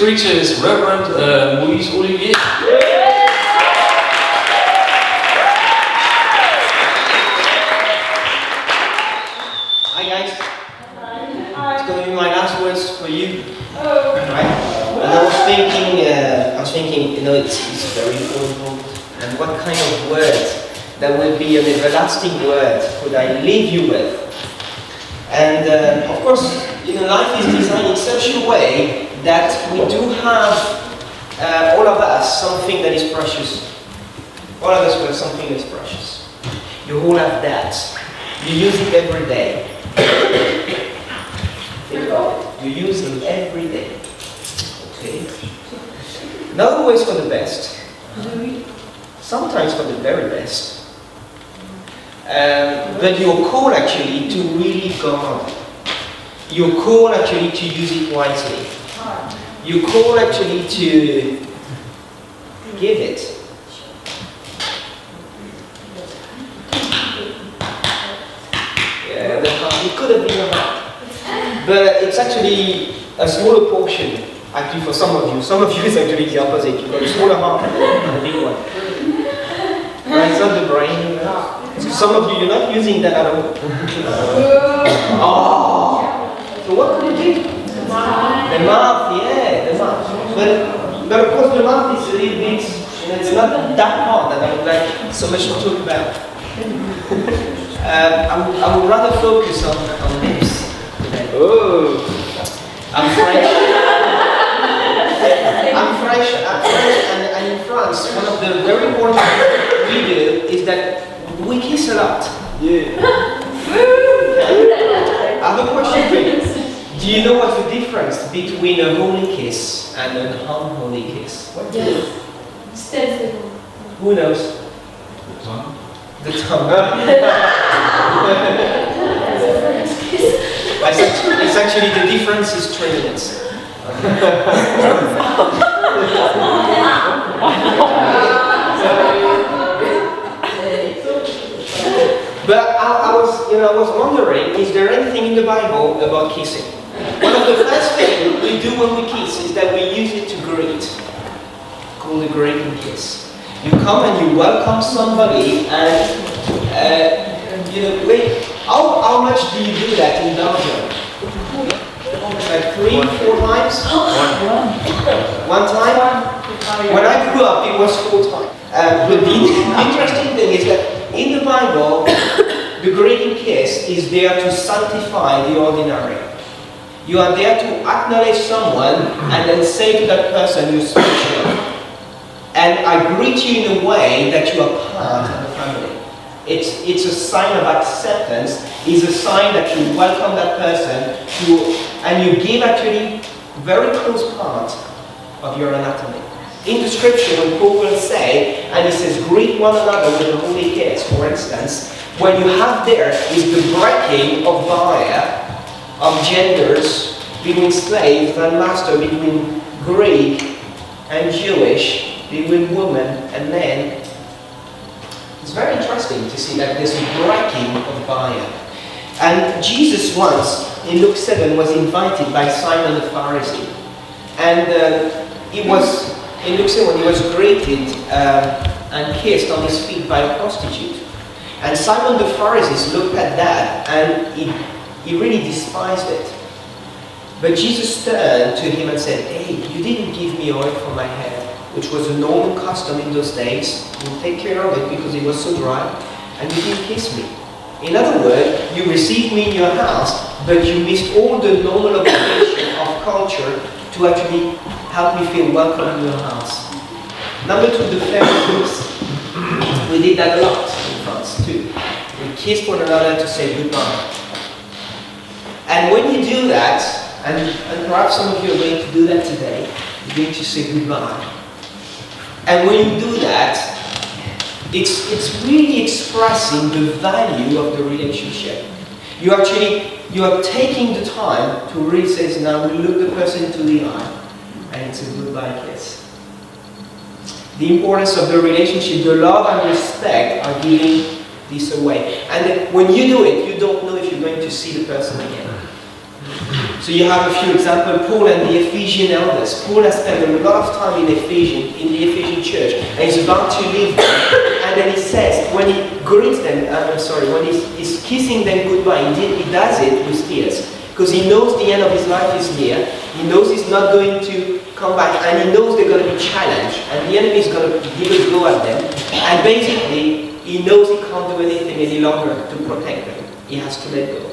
preacher is Reverend Moise Olivier. Hi guys. It's going to be my last words for you. Right? And I was thinking, you know, it's very important. And what kind of words that will be an everlasting word could I leave you with? And of course, you know, life is designed in such a way that we do have, all of us, something that is precious. All of us have something that is precious. You all have that. You use it every day. You use it every day. Okay? Not always for the best. Sometimes for the very best. But you're called actually to really guard. You're called actually to use it wisely. You're called actually to give it. Yeah, it could have been a lot. But it's actually a smaller portion, actually, for some of you. Some of you is actually the opposite. You've got a smaller heart and a big one. Right, it's not the brain. So some of you, you're not using that at all. Oh! So what could it be? The mouth, yeah, the mouth. But of course the mouth is a little bit, you know, it's not that part that I would like so much to talk about. I would rather focus on lips today. Oh! I'm French. And in France, one of the very important things we do is that we kiss a lot. Yeah. I have a question for you. Do you know what's the difference between a holy kiss and an unholy kiss? What is it? Who knows? The tongue. The tongue. It's actually the difference is 3 minutes. But I was wondering, is there anything in the Bible about kissing? One of the first things we do when we kiss is that we use it to greet, called the greeting kiss. You come and you welcome somebody, and you know, wait, how much do you do that in Belgium? Like 3, 4 times? One time? When I grew up, it was 4 times. But the interesting thing is that in the Bible, the greeting kiss is there to sanctify the ordinary. You are there to acknowledge someone and then say to that person, you're special. And I greet you in a way that you are part of the family. It's a sign of acceptance. It's a sign that you welcome that person and you give actually very close part of your anatomy. In the scripture, when Paul will say, and he says, greet one another with a holy kiss, for instance, what you have there is the breaking of barrier of genders between slaves and master, between Greek and Jewish, between women and men. It's very interesting to see that there's a breaking of barrier. And Jesus once, in Luke 7, was invited by Simon the Pharisee. And he was, in Luke 7, he was greeted and kissed on his feet by a prostitute. And Simon the Pharisee looked at that and he really despised it. But Jesus turned to him and said, hey, you didn't give me oil for my head, which was a normal custom in those days. You take care of it because it was so dry, and you didn't kiss me. In other words, you received me in your house, but you missed all the normal obligation of culture to actually help me feel welcome in your house. Number 2, the farewells. We did that a lot in France too. We kissed one another to say goodbye. And when you do that, and perhaps some of you are going to do that today, you're going to say goodbye. And when you do that, it's really expressing the value of the relationship. You are taking the time to really say, now we look the person into the eye, and it's a goodbye kiss. The importance of the relationship, the love and respect are giving this away. And when you do it, you don't know if you're going to see the person again. So you have a few examples, Paul and the Ephesian elders. Paul has spent a lot of time in the Ephesian church, and he's about to leave them. And then he says, when he greets them, when he's kissing them goodbye, he does it with tears. Because he knows the end of his life is near, he knows he's not going to come back, and he knows they're going to be challenged, and the enemy is going to give a go at them. And basically, he knows he can't do anything any longer to protect them. He has to let go.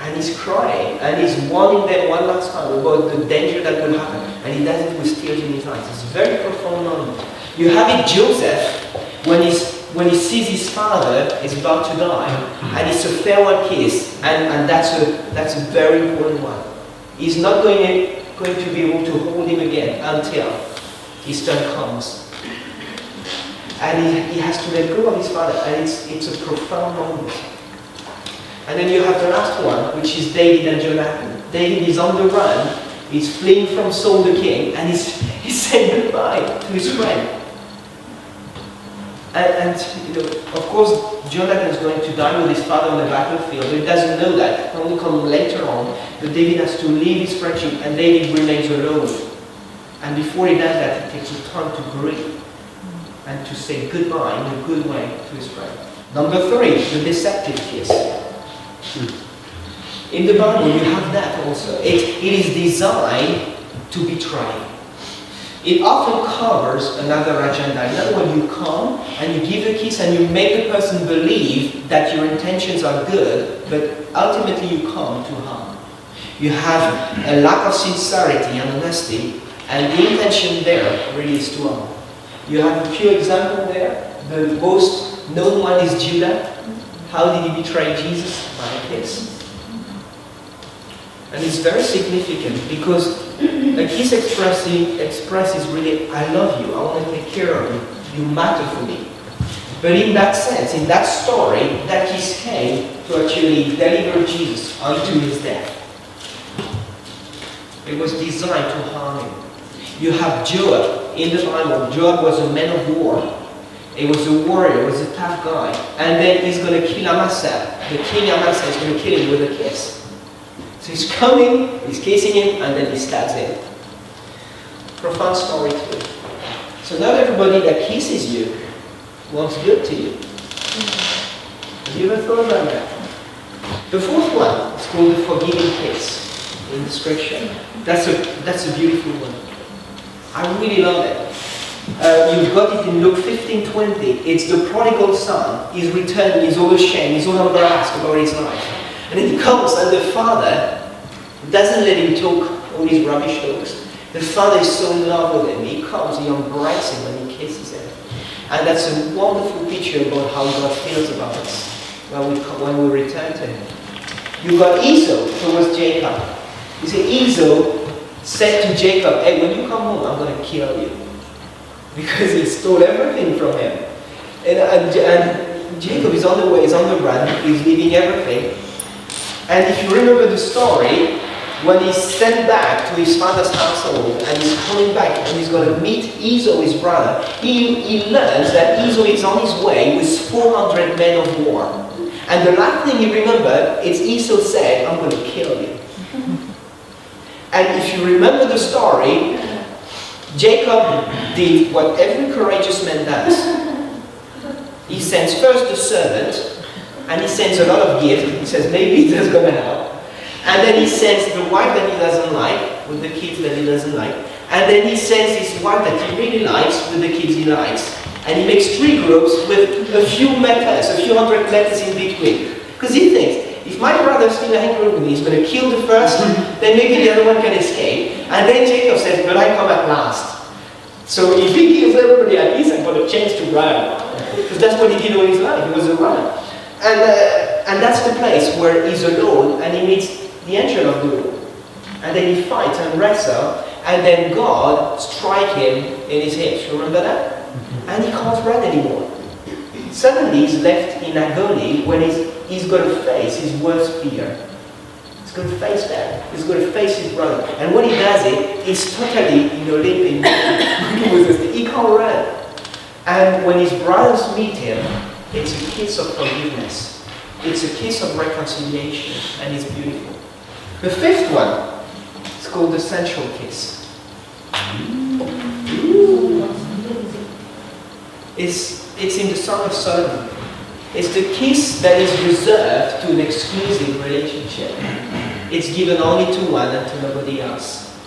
And he's crying, and he's warning them one last time about the danger that will happen. And he does it with tears in his eyes. It's a very profound moment. You have it Joseph, when he sees his father is about to die, and it's a farewell kiss, and that's a very important one. He's not going to be able to hold him again until his turn comes. And he has to let go of his father, and it's a profound moment. And then you have the last one, which is David and Jonathan. David is on the run, he's fleeing from Saul the king, and he's saying goodbye to his friend. And of course, Jonathan is going to die with his father on the battlefield. He doesn't know that. It only comes later on. But David has to leave his friendship, and David remains alone. And before he does that, he takes the time to grieve and to say goodbye in a good way to his friend. Number 3, the deceptive kiss. In the Bible, you have that also. It is designed to betray. It often covers another agenda. In other words, you come and you give a kiss and you make the person believe that your intentions are good, but ultimately you come to harm. You have a lack of sincerity and honesty, and the intention there really is to harm. You have a few examples there. The most known one is Judah. How did he betray Jesus? By a kiss. And it's very significant because a kiss expresses really, I love you, I want to take care of you, you matter for me. But in that sense, in that story, that kiss came to actually deliver Jesus unto his death. It was designed to harm him. You have Joab in the Bible. Joab was a man of war. He was a warrior, he was a tough guy. And then he's going to kill Amasa. The king Amasa is going to kill him with a kiss. So he's coming, he's kissing him, and then he stabs him. Profound story too. So not everybody that kisses you wants good to you. Have you ever thought about that? The fourth one is called the forgiving kiss in the scripture. That's a beautiful one. I really love it. You've got it in Luke 15:20. It's the prodigal son. He's returned, he's all ashamed, he's all embarrassed about his life. And then he comes and the father doesn't let him talk all these rubbish talks. The father is so in love with him. He comes, he embraces him and he kisses him. And that's a wonderful picture about how God feels about us when we return to him. You've got Esau towards Jacob. You see, Esau said to Jacob, hey, when you come home, I'm going to kill you. Because he stole everything from him. And Jacob is on the way, he's on the run, he's leaving everything. And if you remember the story, when he's sent back to his father's household and he's coming back and he's going to meet Esau, his brother, he learns that Esau is on his way with 400 men of war. And the last thing he remembered is Esau said, I'm going to kill you. And if you remember the story, Jacob did what every courageous man does. He sends first the servant, and he sends a lot of gifts. He says, maybe that's going to help. And then he sends the wife that he doesn't like, with the kids that he doesn't like. And then he sends his wife that he really likes, with the kids he likes. And he makes 3 groups with a few meters, a few hundred meters in between. Because he thinks, if my brother's still angry with me, he's going to kill the first, then maybe the other one can escape. And then Jacob says, but I come at last. So if he kills everybody, at least I've got a chance to run. Because that's what he did all his life, he was a runner. And that's the place where he's alone and he meets the angel of the Lord. And then he fights and wrestles, and then God strikes him in his hips. You remember that? And he can't run anymore. Suddenly he's left in agony when he's going to face his worst fear. He's going to face that. He's going to face his brother. And when he does it, he's totally limping. He can't run. And when his brothers meet him, it's a kiss of forgiveness. It's a kiss of reconciliation, and it's beautiful. The fifth one is called the sensual kiss. It's in the Song of Solomon. It's the kiss that is reserved to an exclusive relationship. It's given only to one and to nobody else.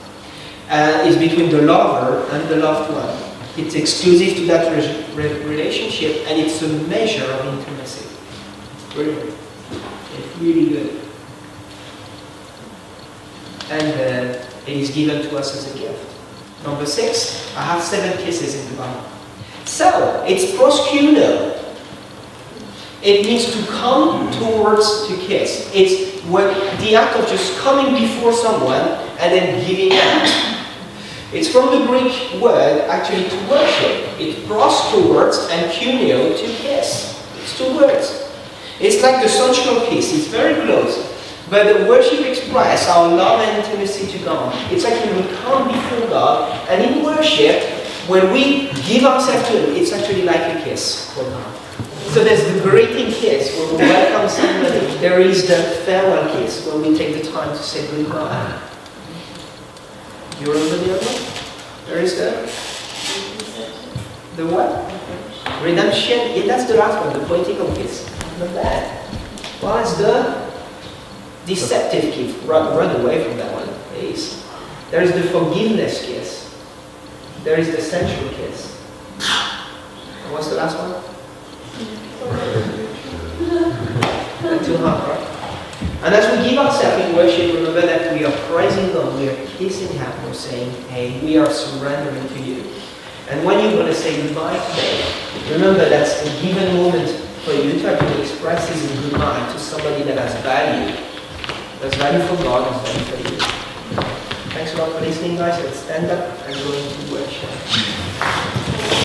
It's between the lover and the loved one. It's exclusive to that relationship, and it's a measure of intimacy. Brilliant. It's really good. And it is given to us as a gift. Number 6, I have 7 kisses in the Bible. So, it's proskuno. It means to come towards to kiss. It's the act of just coming before someone and then giving out. It's from the Greek word actually to worship. It pros towards and kunio to kiss. It's 2 words. It's like the sensual kiss. It's very close. But the worship expresses our love and intimacy to God. It's actually we come before God, and in worship, when we give ourselves to Him, it's actually like a kiss for God. So there's the greeting kiss when we welcome somebody. There is the farewell kiss when we take the time to say goodbye. Do you remember the other one? There is the what? Redemption. Yeah, that's the last one, the poetical kiss. Not bad. Well, it's the deceptive kiss. Run away from that one, please. There is the forgiveness kiss. There is the sensual kiss. And what's the last one? Too hard, right? And as we give ourselves in worship, remember that we are praising God, we are kissing Him, we're saying, hey, we are surrendering to you. And when you're going to say goodbye today, remember that's a given moment for you to actually express this goodbye to somebody that has value. That's value for God, that's value for you. Thanks a lot for listening, guys. Let's stand up and go into worship.